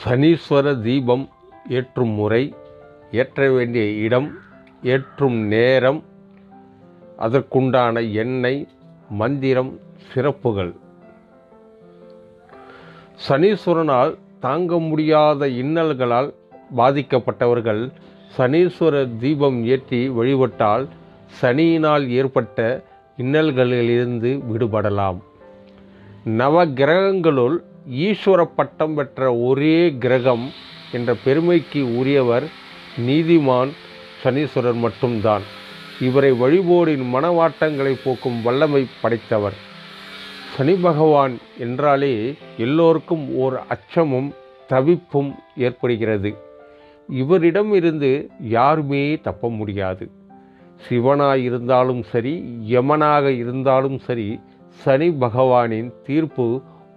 சனீஸ்வர தீபம் ஏற்றும் முறை, ஏற்ற வேண்டிய இடம், ஏற்றும் நேரம், அதற்குண்டான எண்ணெய், மந்திரம், சிறப்புகள். சனீஸ்வரனால் தாங்க முடியாத இன்னல்களால் பாதிக்கப்பட்டவர்கள் சனீஸ்வர தீபம் ஏற்றி வழிபட்டால் சனியினால் ஏற்பட்ட இன்னல்களிலிருந்து விடுபடலாம். நவ கிரகங்களுள் ஈஸ்வர பட்டம் பெற்ற ஒரே கிரகம் என்ற பெருமைக்கு உரியவர் நீதிமான் சனீஸ்வரர் மட்டும்தான். இவரை வழிபோரின் மனவாட்டங்களை போக்கும் வல்லமை படைத்தவர். சனி பகவான் என்றாலே எல்லோருக்கும் ஓர் அச்சமும் தவிப்பும் ஏற்படுகிறது. இவரிடமிருந்து யாருமே தப்ப முடியாது. சிவனாக இருந்தாலும் சரி, யமனாக இருந்தாலும் சரி, சனி பகவானின் தீர்ப்பு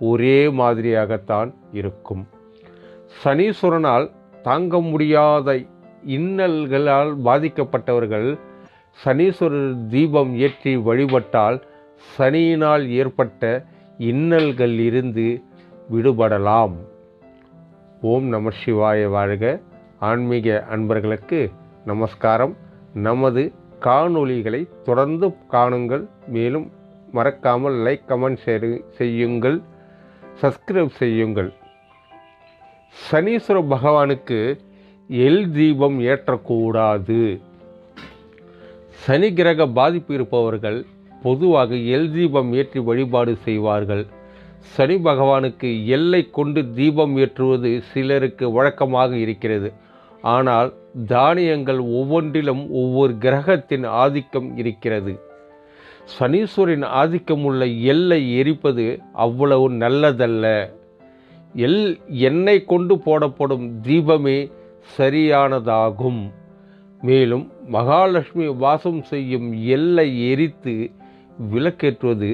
ஒரே மாதிரியாகத்தான் இருக்கும். சனீஸ்வரனால் தாங்க முடியாத இன்னல்களால் பாதிக்கப்பட்டவர்கள் சனீஸ்வரர் தீபம் ஏற்றி வழிபட்டால் சனியினால் ஏற்பட்ட இன்னல்கள் இருந்து விடுபடலாம். ஓம் நம சிவாய வாழ்க. ஆன்மீக அன்பர்களுக்கு நமஸ்காரம். நமது காணொளிகளை தொடர்ந்து காணுங்கள். மேலும் மறக்காமல் லைக், கமெண்ட் செய்யுங்கள், சப்ஸ்கிரைப் செய்யுங்கள். சனீஸ்வர பகவானுக்கு எல் தீபம் ஏற்றக்கூடாது. சனி கிரக பாதிப்பு இருப்பவர்கள் பொதுவாக எல் தீபம் ஏற்றி வழிபாடு செய்வார்கள். சனி பகவானுக்கு எல்லை கொண்டு தீபம் ஏற்றுவது சிலருக்கு வழக்கமாக இருக்கிறது. ஆனால் தானியங்கள் ஒவ்வொன்றிலும் ஒவ்வொரு கிரகத்தின் ஆதிக்கம் இருக்கிறது. சனீஸ்வரின் ஆதிக்கம் உள்ள எல்லை எரிப்பது அவ்வளவு நல்லதல்ல. எண்ணெய் கொண்டு போடப்படும் தீபமே சரியானதாகும். மேலும் மகாலட்சுமி வாசம் செய்யும் எல்லை எரித்து விளக்கேற்றுவது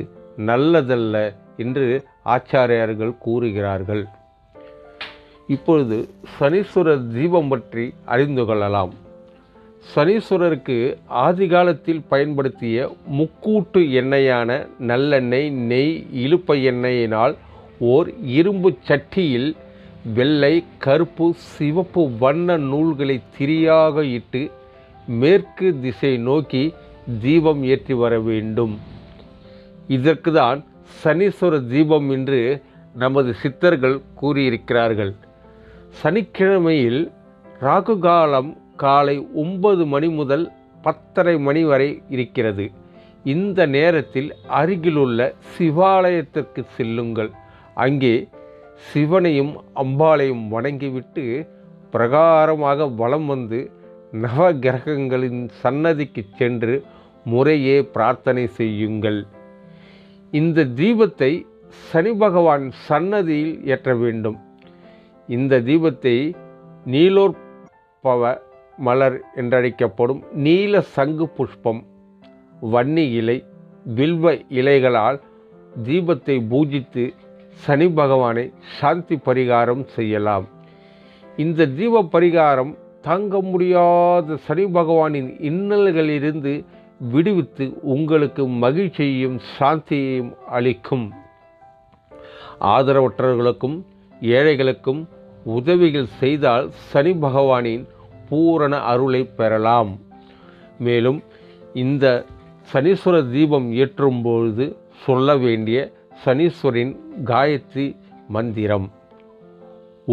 நல்லதல்ல என்று ஆச்சாரியர்கள் கூறுகிறார்கள். இப்பொழுது சனீஸ்வரர் தீபம் பற்றி அறிந்து கொள்ளலாம். சனீஸ்வரருக்கு ஆதிகாலத்தில் பயன்படுத்திய முக்கூட்டு எண்ணெயான நல்லெண்ணெய், நெய், இலுப்பை எண்ணெயினால் ஓர் இரும்பு சட்டியில் வெள்ளை, கருப்பு, சிவப்பு வண்ண நூல்களை திரியாக இட்டு மேற்கு திசை நோக்கி தீபம் ஏற்றி வர வேண்டும். இதற்கு தான் சனீஸ்வர தீபம் என்று நமது சித்தர்கள் கூறியிருக்கிறார்கள். சனிக்கிழமையில் ராகு காலம் காலை 9 மணி முதல் 10:30 மணி வரை இருக்கிறது. இந்த நேரத்தில் அருகிலுள்ள சிவாலயத்திற்கு செல்லுங்கள். அங்கே சிவனையும் அம்பாளையும் வணங்கிவிட்டு பிரகாரமாக வலம் வந்து நவ கிரகங்களின் சன்னதிக்கு சென்று முறையே பிரார்த்தனை செய்யுங்கள். இந்த தீபத்தை சனி பகவான் சன்னதியில் ஏற்ற வேண்டும். இந்த தீபத்தை நீலோற்பவ மலர் என்றழைக்கப்படும் நீல சங்கு புஷ்பம், வன்னி இலை, வில்வ இலைகளால் தீபத்தை பூஜித்து சனி பகவானை சாந்தி பரிகாரம் செய்யலாம். இந்த தீப பரிகாரம் தாங்க முடியாத சனி பகவானின் இன்னல்களிலிருந்து விடுவித்து உங்களுக்கு மகிழ்ச்சியையும் சாந்தியையும் அளிக்கும். ஆதரவற்றவர்களுக்கும் ஏழைகளுக்கும் உதவிகள் செய்தால் சனி பகவானின் பூரண அருளை பெறலாம். மேலும் இந்த சனீஸ்வர தீபம் ஏற்றும்பொழுது சொல்ல வேண்டிய சனீஸ்வரின் காயத்ரி மந்திரம்: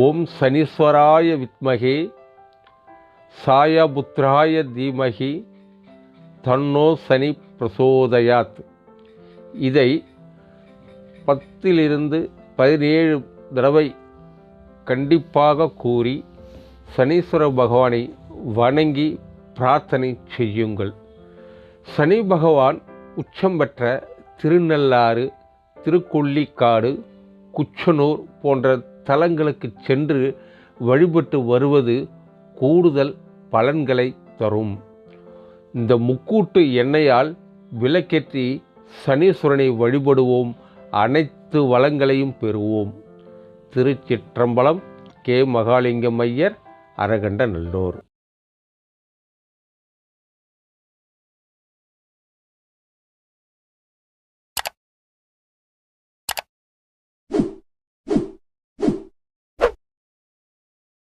ஓம் சனீஸ்வராய வித்மகே சாயபுத்ராய தீமகி தன்னோ சனி பிரசோதயாத். இதை 10 to 17 தடவை கண்டிப்பாக கூறி சனீஸ்வர பகவானை வணங்கி பிரார்த்தனை செய்யுங்கள். சனி பகவான் உச்சம் பெற்ற திருநள்ளாறு, திருக்கொள்ளிக்காடு, குச்சனூர் போன்ற தலங்களுக்கு சென்று வழிபட்டு வருவது கூடுதல் பலன்களை தரும். இந்த முக்கூட்டு எண்ணெயால் விளக்கேற்றி சனீஸ்வரனை வழிபடுவோம். அனைத்து வளங்களையும் பெறுவோம். திருச்சிற்றம்பலம். கே. மகாலிங்கம் ஐயர், அரகண்ட நல்லூர்.